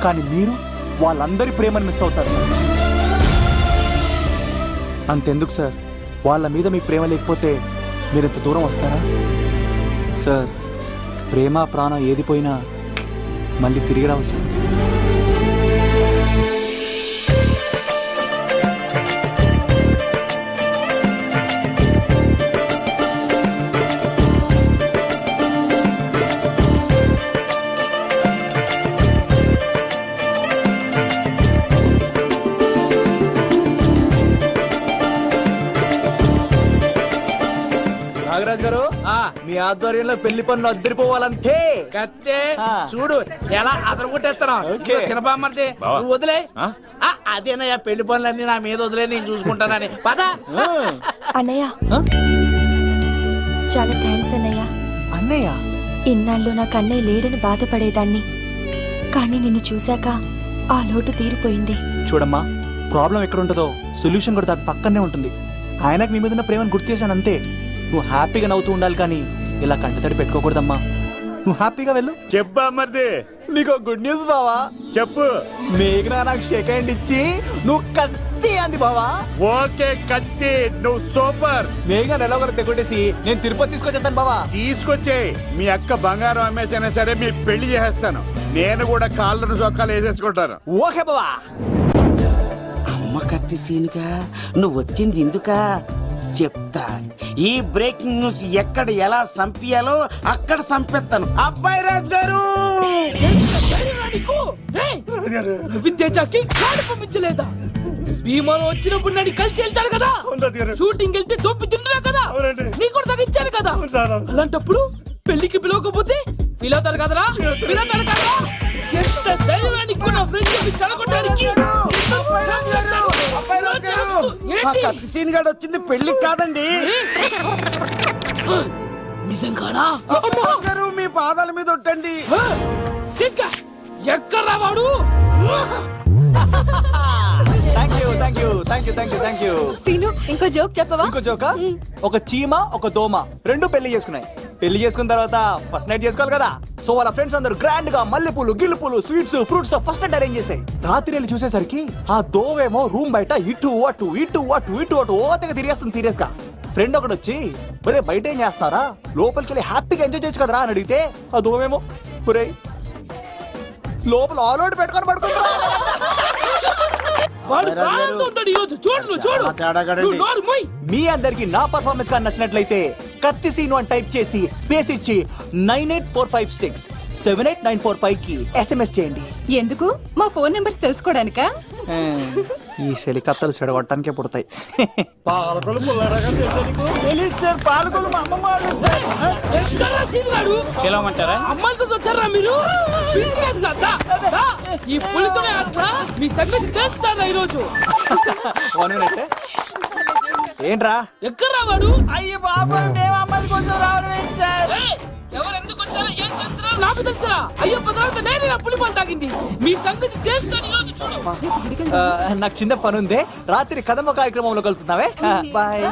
కానీ మీరు వాళ్ళందరి ప్రేమను మిస్ అవుతారు సార్. అంతెందుకు సార్, వాళ్ళ మీద మీ ప్రేమ లేకపోతే మీరు ఇంత దూరం వస్తారా సార్? ప్రేమ ప్రాణం ఏది పోయినా మళ్ళీ తిరిగి రావు సార్. నాగరాజ్ గారు, మీ ఆధ్వర్యంలో పెళ్లి పనులు అద్దరిపోవాలంతే. కత్తే ఆ. చూడు ఎలా అదరగొట్టేస్తున్నావు. ఓకే. చిన్నపామర్ది నువ్వు వదిలే. అదేనయ్యా, పెళ్లి పనులన్నీ నా మీద వదిలే, నేను చూసుకుంటానని. పద. అన్నయ్య, చాలా థ్యాంక్స్ అన్నయ్య. అన్నయ్య, ఇన్నాళ్ళు నాకు అన్నయ్య లేడని బాధపడేదాన్ని, కానీ నిన్ను చూశాక ఆ లోటు తీరిపోయింది. చూడమ్మా, ప్రాబ్లం ఎక్కడ ఉంటుందో సొల్యూషన్ కూడా దాని పక్కనే ఉంటుంది. ఆయనకు మీ మీద ఉన్న ప్రేమను గుర్తు చేశాను అంతే. నువ్వు హ్యాపీగా నవ్వుతూ ఉండాలి, కానీ ఇలా కంటతడి పెట్టుకోకూడదమ్మా. నువ్వు హ్యాపీగా వెళ్ళు. చెప్పా మరిది, నీకు గుడ్ న్యూస్ బావా. చెప్పు. మేఘనా నాకు షేక్ హ్యాండ్ ఇచ్చి నువ్వు కత్తి అంది బావా. ఓకే కత్తి, నువ్వు సూపర్. మేఘనా ఎలా ఒకరు తెగొట్టేసి నేను తిరుపతి తీసుకొచ్చేస్తాను బావా. తీసుకొచ్చే మీ అక్క బంగారం అమ్మేసైనా సరే మీ పెళ్లి చేసేస్తాను. నేను కూడా కాళ్ళను చొక్కాలు వేసేసుకుంటాను. ఓకే బావా. అమ్మ కత్తి సీనుగా నువ్వు వచ్చింది ఎందుకా చెప్తా. ఈ బ్రేకింగ్ న్యూస్ ఎక్కడ ఎలా సంపియాలో అక్కడ సంపెత్తాను. అబ్బాయి రాజు గారు, విద్యాచాకి కాడు పంపించలేదా? భీమాలో వచ్చినప్పుడు నన్ను కలిసి వెళ్తాడు కదా, షూటింగ్ వెళ్తే దొప్పి తింటున్నా కదా, నీ కూడా తగ్గించాను కదా. అలాంటప్పుడు పెళ్లికి పిలవకపోతే ఫీల్ అవుతారు కదరా, ఫీల్ అవుతారు కదా. ఎంత ధైర్యాన్ని నా ఫ్రెండ్ చదవడానికి కత్తి సీన్ గారు వచ్చింది పెళ్లికి కాదండి. నిజంగానా? గారు మీ పాదాల మీద ఒట్టండి. ఎక్కడ్రా వాడు? Thank you. సీను ఇంకో జోక్ చెప్పవా? ఇంకో జోకా? ఒక చీమ ఒక దోమ రెండు పెళ్లి చేసుకున్నాయి. పెళ్లి చేసుకున్న తర్వాత ఫస్ట్ నైట్ చేసుకోవాలి కదా. సో వాళ్ళ ఫ్రెండ్స్ అందరూ గ్రాండ్ గా మల్లెపూలు గిల్లుపూలు స్వీట్స్ ఫ్రూట్స్ తో ఫస్ట్ నైట్ అరేంజ్ చేస్తాయి. రాత్రి వెళ్ళి చూసేసరికి ఆ దోవేమో రూమ్ బయట ఇటు అటు ఓతగా తిరిగేస్తుంది సీరియస్ గా. ఫ్రెండ్ ఒకటి వచ్చి ఒరే బయట ఏం చేస్తారా, లోపలికి వెళ్ళి హ్యాపీగా ఎంజాయ్ చేయొచ్చు కదరా అని అడిగితే ఆ దోవేమో ఒరే లోపల ఆల్ అవుట్ పెట్టుకొని పడుకుంటా. వాడు ప్రాణంతో ఉంటాడు ఈరోజు. చూడు చూడు. నువ్వు నోరు మూయ్. మీ అందరికి నా పర్ఫార్మెన్స్ కానీ నచ్చినట్లయితే కత్తి సీను అని టైప్ చేసి స్పేస్ ఇచ్చి 9845678945 కి SMS చేయండి. ఎందుకు? మా ఫోన్ నెంబర్స్ తెలుసుకోవడానికా? ఈ సెలికత్తలు చెడగొట్టడానికే పుడతాయి. పాలకొలు మా అమ్మమ్మ పిలవమంటారా? అమ్మాయిల కోసం వచ్చారా మీరు? ఈ పులితోనే అట్లా మీ సంగతి తెలుస్తారా ఈరోజు? ఏంట్రా ఎక్కడ రావాడు? అయ్యో బాబు, మేము అమ్మాయి కోసం రావడం ఏంటి సార్? ఎవరు ఎందుకు వచ్చారో ఏం చేస్తున్నారో నాకు తెలుసురా. అయ్యో పదార్థ నేనే నా పులిపాలు తాగింది. మీ సంగతి తెలుస్తాను ఈరోజు. చూడు, నాకు చిన్న పని ఉంది. రాత్రి కదమ్మ కార్యక్రమంలో కలుసుకుందామే. బాయ్.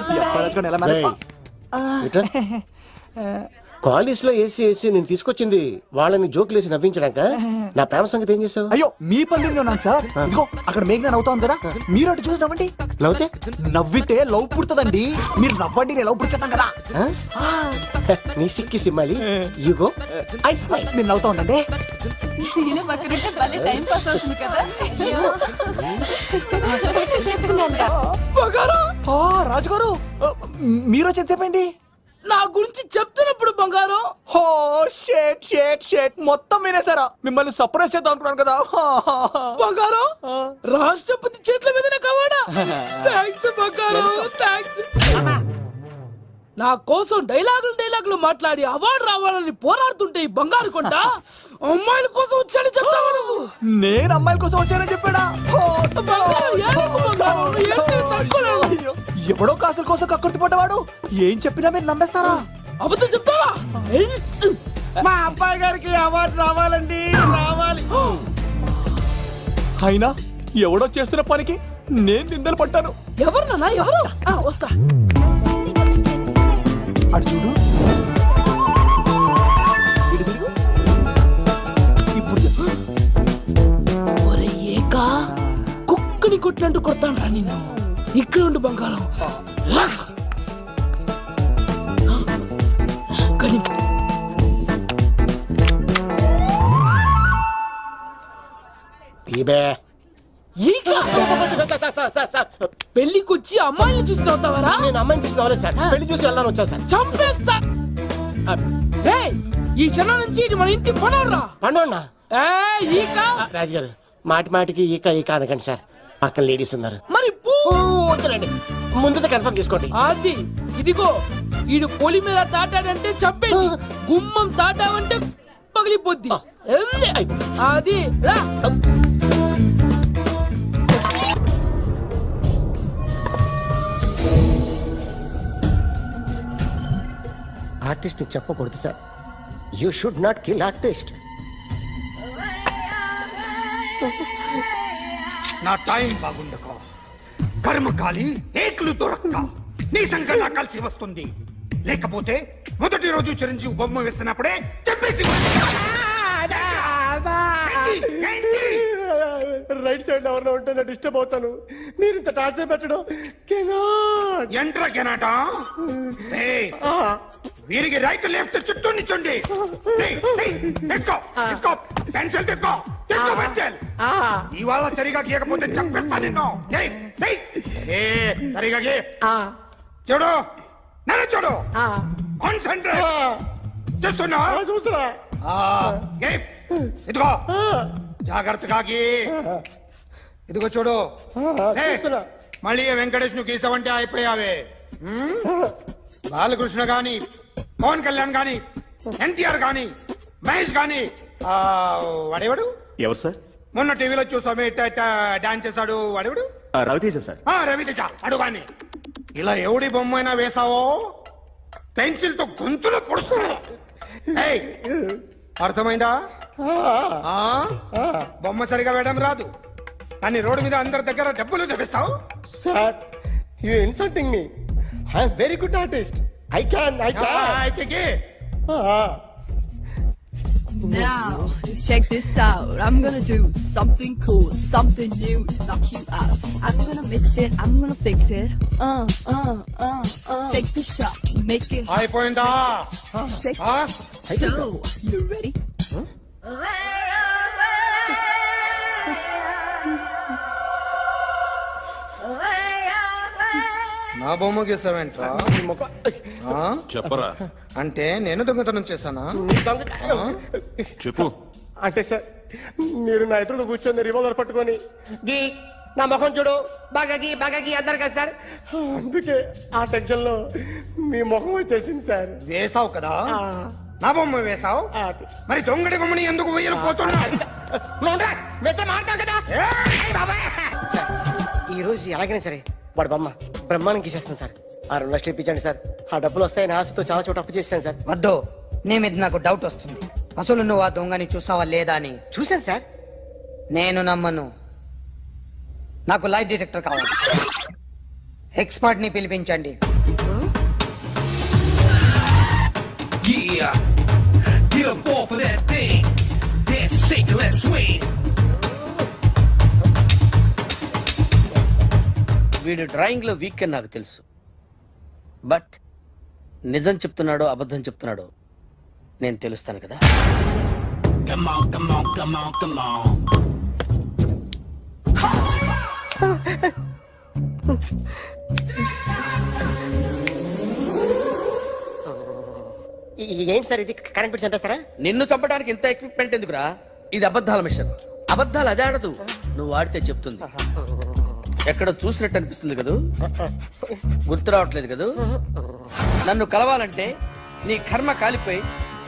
కాలేజ్ లో ఏసీ నేను తీసుకొచ్చింది వాళ్ళని జోకులేసి నవ్వించడాక. నా ప్రేమ సంగతి ఏం చేసావు? అయ్యో మీ పని ఉన్నాను సార్. ఇదిగో అక్కడ మేఘన నవ్వుతా ఉంది కదా, మీరు అటు చూసి నవ్వండి. నవ్వుతే నవ్వితే లవ్ పుడుతుందండి. మీరు నవ్వండి, నేను లవ్ పుడిచేస్తాను కదా. నీ సిక్కి సిమ్మాలి యుగో ఐ స్మైల్. మీరు నవ్వుతా ఉండండి. రాజుగారు మీరు వచ్చేసేపోయింది. నా గురించి చెప్తున్నప్పుడు బంగారం. హో షేట్ షేట్ షేట్ మొత్తం వినేసారా? మిమ్మల్ని సర్ప్రైజ్ చేద్దాం అనుకున్నాను కదా. బంగారం రాష్ట్రపతి చేతుల మీదనే కావాడా? థ్యాంక్స్ బంగారం, థ్యాంక్స్. నా కోసం డైలాగులు మాట్లాడి అవార్డు రావాలని పోరాడుతుంటే ఈ బంగారు కొండ అమ్మాయిల కోసం వచ్చాడని చెప్తావా నువ్వు? నేను అమ్మాయిల కోసం వచ్చానని చెప్పాడా? బంగారం, ఏడుపు బంగారం, ఏడ్చి తట్టుకోలేను. ఎవడో కాసుల కోసం కక్కుర్తి పడ్డవాడు ఏం చెప్పినా మీరు నమ్మేస్తారా? అబద్ధం చెప్తావా? మా అబ్బాయి గారికి అవార్డు రావాలండి, రావాలి. అయినా ఎవడో చేస్తున్న పనికి నేను నిందలు పడ్డాను. ఎవరు నాన్న, ఎవరు? వస్తా. అటు చూడు. ఇప్పుడు ఒరే ఏకా, కుక్కని కొట్టినట్టు కొడతాను రా నిన్ను. ఇక్కడ ఉండు బంగారం. పెళ్లికొచ్చి అమ్మాయిని చూసి నవ్వుతావరా? నేను అమ్మాయిని చూసి నవ్వలేదు సార్, పెళ్లి చూసి వెళ్ళాలని వచ్చాను సార్. చంపేస్తా. ఈ క్షణం నుంచి ఇది మన ఇంటి పనోడ్రా. పండున్నా రాజుగారు, మాటికి ఈక అనకండి సార్, పక్కన లేడీస్ ఉన్నారు. మరి వద్దులండి, ముందు కన్ఫర్మ్ చేసుకోండి. అది ఇదిగో, ఈడు పొలి మీద తాటాడంటే చంపేది, గుమ్మం తాటావంటే పగిలిపోద్ది. అది రా. ఆర్టిస్ట్ చెప్పకూడదు sir. You should not kill artist. నా టైం బాగుండక కర్మకాలి ఏకులు దొరక్క నీ సంఘం కలిసి వస్తుంది. లేకపోతే మొదటి మొదటి రోజు చిరంజీవి బొమ్మ వేసినప్పుడే చెప్పేసి రైట్ సైడ్ ఎవరిలో ఉంటే నేను డిస్టర్బ్ అవుతాను. మీరు ఇంత టార్చర్ పెట్టడం ఎంట్రా కెనాట వీరికి రైట్ లెఫ్ట్ చుట్టూ నిచ్చండి. తీసుకో పెన్సిల్ తీసుకో పెన్సిల్. ఇవాళ సరిగా గీయకపోతే చంపేస్తా నిన్ను. సరిగా గీ. చూడు నన్ను చూడు. కాన్సంట్రేట్ చేస్తున్నా. చూస్తున్నా. ఇదిగో జాగ్రత్తగా గీ. ఇదిగో చూడు. మళ్ళీ వెంకటేష్ ను గీసావంటే అయిపోయావే. బాలకృష్ణ గాని, పవన్ కళ్యాణ్ గాని, ఎన్టీఆర్ గాని, మహేష్ గాని, వాడేవాడు ఎవరు సార్? మొన్న టీవీలో చూసామే డాన్స్ చేశాడు వాడేవాడు? రవితేజ సార్. రవితేజ అడుగాని. ఇలా ఎవడి బొమ్మైనా వేసావో పెన్సిల్ తో గొంతులో పొడుస్తా. అర్థమైందా? బొమ్మ సరిగా వేయడం రాదు కానీ రోడ్డు మీద అందరి దగ్గర డబ్బులు తెప్పిస్తావు. Sir you insulting me. I am very good artist. I can అయితే గీ. Now, check this out. I'm gonna do something cool, something new to knock you out. I'm gonna mix it, I'm gonna fix it. Take the shot, make it అయిపోయిందా? shake. So, you ready? నా బొమ్మ గీసావేంట్రా? చెప్పరా. అంటే నేను దొంగతనం చేశానా? చెప్పు. అంటే సార్ మీరు నా ఎదురు కూర్చొని రివాల్వర్ పట్టుకొని గీ నా ముఖం చూడు బాగా గీ అన్నారు కదా సార్. అందుకే ఆ టెన్షన్ లో మీ ముఖం వచ్చేసింది సార్. వేసావు కదా, నా బొమ్మ వేసావు. మరి దొంగడి బొమ్మని ఎందుకు వేయకపోతున్నా? ఈ రోజు ఎలాగైనా సరే వాడు బొమ్మ బ్రహ్మాండం గీసేస్తాను సార్. ఆ 2 లక్షలు ఇప్పించండి సార్. ఆ డబ్బులు వస్తాయని ఆశతో చాలా చోట అప్పు చేశాను సార్. వద్దు, నీ మీద నాకు డౌట్ వస్తుంది. అసలు నువ్వు ఆ దొంగని చూసావా లేదా అని. చూశాను సార్. నేను నమ్మను. నాకు లైట్ డిటెక్టర్ కావాలి. ఎక్స్పర్ట్ ని పిలిపించండి. వీడు డ్రాయింగ్ లో వీక్ అని నాకు తెలుసు. బట్ నిజం చెప్తున్నాడో అబద్ధం చెప్తున్నాడో నేను తెలుస్తాను కదా. ఏంటి సార్ ఇది? కరెంట్ బిల్ చంపేస్తారా? నిన్ను చంపడానికి ఇంత ఎక్విప్మెంట్ ఎందుకురా? ఇది అబద్ధాల మిషన్. అబద్ధాలు అదే ఆడదు, నువ్వు ఆడితే చెప్తుంది. ఎక్కడ చూసినట్టు అనిపిస్తుంది కదూ? గుర్తు రావట్లేదు కదూ? నన్ను కలవాలంటే నీ కర్మ కాలిపోయి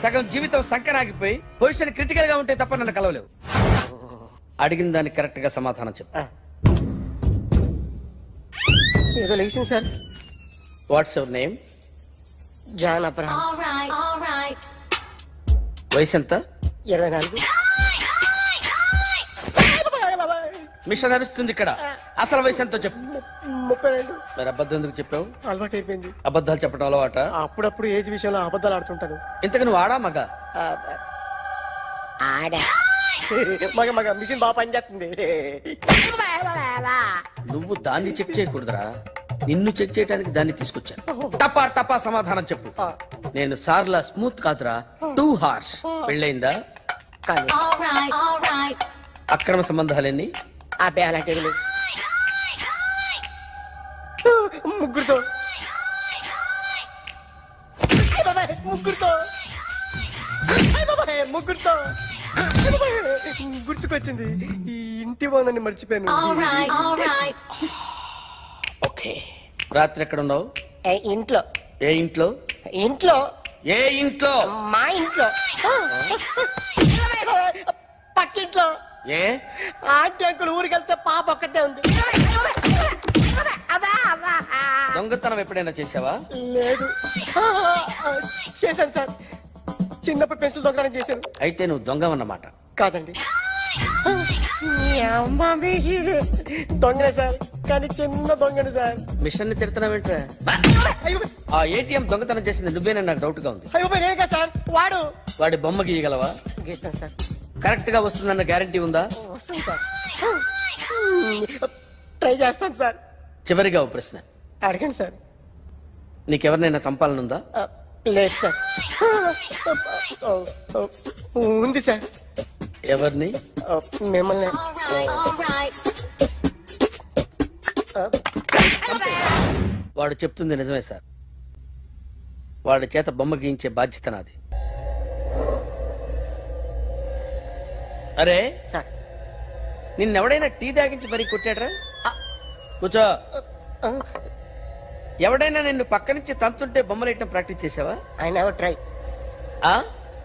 సగం జీవితం సంకరాగిపోయి పొజిషన్ క్రిటికల్ గా ఉంటే తప్ప నన్ను కలవలేవు. అడిగిన దానికి కరెక్ట్ గా సమాధానం చెప్పు. ఏదో లేచింది sir. What's your name? John Abraham. వయసు ఎంత? 24. మిషన్ నడుస్తుంది ఇక్కడ. అసలు వయసు ఎంతో చెప్పు. 32. మరి అబద్ధం ఎందుకు చెప్పావు? అలవాటు అయిపోయింది. అబద్ధాలు చెప్పడం అలవాట? అప్పుడప్పుడు ఏజ్ విషయంలో అబద్ధాలు ఆడుతుంటాను. ఇంతకు నువ్వు ఆడా మగ? ఆడా. మగ మిషన్ బాగా పనిచేస్తుంది. నువ్వు దాన్ని చెక్ చేయకూడదురా, నిన్ను చెక్ చేయడానికి దాన్ని తీసుకొచ్చాను. టపా టపా సమాధానం చెప్పు. నేను సార్లా స్మూత్ కాదురా, టూ హార్ష్. పెళ్ళైందా? అక్రమ సంబంధాలన్నీ? అబ్బే అలాంటి ముగ్గురుతో గుర్తుకొచ్చింది. ఈ ఇంటి బాగుందని మర్చిపోయాను. ఓకే. రాత్రి ఎక్కడ ఉన్నావు? ఇంట్లో. ఏ ఇంట్లో? ఇంట్లో. ఏ ఇంట్లో? మా ఇంట్లో. పక్కింట్లో. ఏ ఆంటీ అంకుల్ ఊరికి వెళ్తే పాప ఒక్కతే ఉంది. దొంగతనం ఎప్పుడైనా చేసావా? లేదు. చేశాను సార్. చిన్నప్పుడు పెన్సిల్ దొంగతనం చేశాను. అయితే నువ్వు దొంగవన్నమాట. కాదండి, దొంగనే సార్, కానీ చిన్న దొంగని సార్. మిషన్ ని తిడుతున్నావేంట్రా? అయ్యో ఆ ఏటీఎం దొంగతనం చేసింది నువ్వేనని నాకు డౌట్ గా ఉంది. అయ్యో నేను కదా సార్, వాడు. వాడి బొమ్మ గీయగలవా? గీస్తాను సార్. కరెక్ట్ గా వస్తుందన్న గ్యారంటీ ఉందా? వస్తాను సార్, ట్రై చేస్తాను సార్. చివరిగా ఓ ప్రశ్న అడగండి సార్. నీకెవరినైనా చంపాలనుందా? లేదు సార్. ఉంది సార్. ఎవరిని? మిమ్మల్ని. వాడు చెప్తుంది నిజమే సార్. వాడి చేత బొమ్మ గీయించే బాధ్యత నాది. అరే సార్, నిన్నెవడైనా టీ తాగించి మరీ కొట్టాడ్రా? కూర్చో. ఎవడైనా నిన్ను పక్క నుంచి తంతుంటే బొమ్మలేయటం ప్రాక్టీస్ చేసావా? I never try.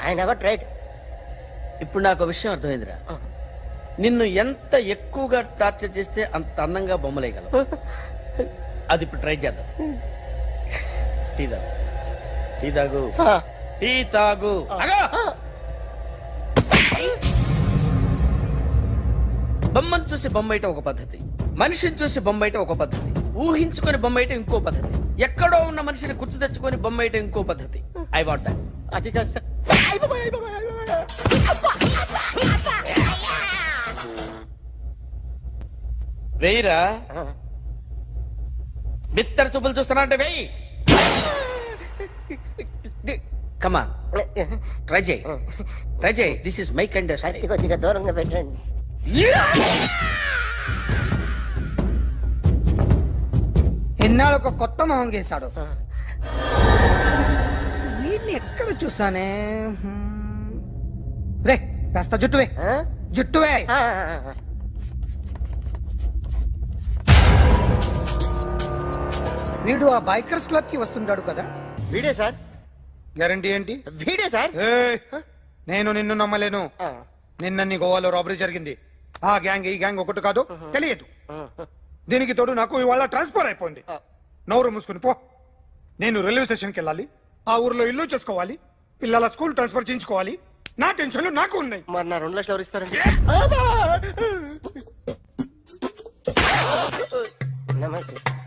I never tried. ఇప్పుడు నాకు ఒక విషయం అర్థమైందిరా. నిన్ను ఎంత ఎక్కువగా టార్చర్ చేస్తే అంత అందంగా బొమ్మలేయగలవు. అది ఇప్పుడు ట్రై చేద్దాం. టీ తాగు, టీ తాగు, టీ తాగు. బొమ్మను చూసి బొమ్మయటం ఒక పద్ధతి, మనిషిని చూసి బొమ్మయటం ఒక పద్ధతి, ఊహించుకొని బొమ్మయటం ఇంకో పద్ధతి, ఎక్కడో ఉన్న మనిషిని గుర్తు తెచ్చుకొని బొమ్మయటం ఇంకో పద్ధతి. I want that. అది కాదు సార్. వెయ్యిరా. బిత్తర చూపులు చూస్తున్నా అంటే వెయ్యి. కమాన్, ట్రై చేయి, ట్రై చేయి. This is my kind of style. కొద్దిగా దూరంగా పెట్టండి. ఎన్నాళ్ళు ఒక కొత్త మొహం గీశాడు. వీడిని ఎక్కడ చూసానే? రే కాస్త జుట్టువే, జుట్టువే. వీడు ఆ బైకర్స్ క్లబ్ కి వస్తుంటాడు కదా? వీడే సార్. గ్యారంటీ ఏంటి? వీడే సార్. నేను నిన్ను నమ్మలేను. నిన్న నీ గోవాలో రాబరీ జరిగింది. ఆ గ్యాంగ్ ఈ గ్యాంగ్ ఒకటి కాదు, తెలియదు. దీనికి తోడు నాకు ఇవాళ ట్రాన్స్ఫర్ అయిపోయింది. నోరు మూసుకుని పో. నేను రైల్వే స్టేషన్కి వెళ్ళాలి, ఆ ఊర్లో ఇల్లు చేసుకోవాలి, పిల్లల స్కూల్ ట్రాన్స్ఫర్ చేయించుకోవాలి. నా టెన్షన్లు నాకు ఉన్నాయి. మరి నా 2 లక్షలు ఎవరు ఇస్తారండి? నమస్తే సార్.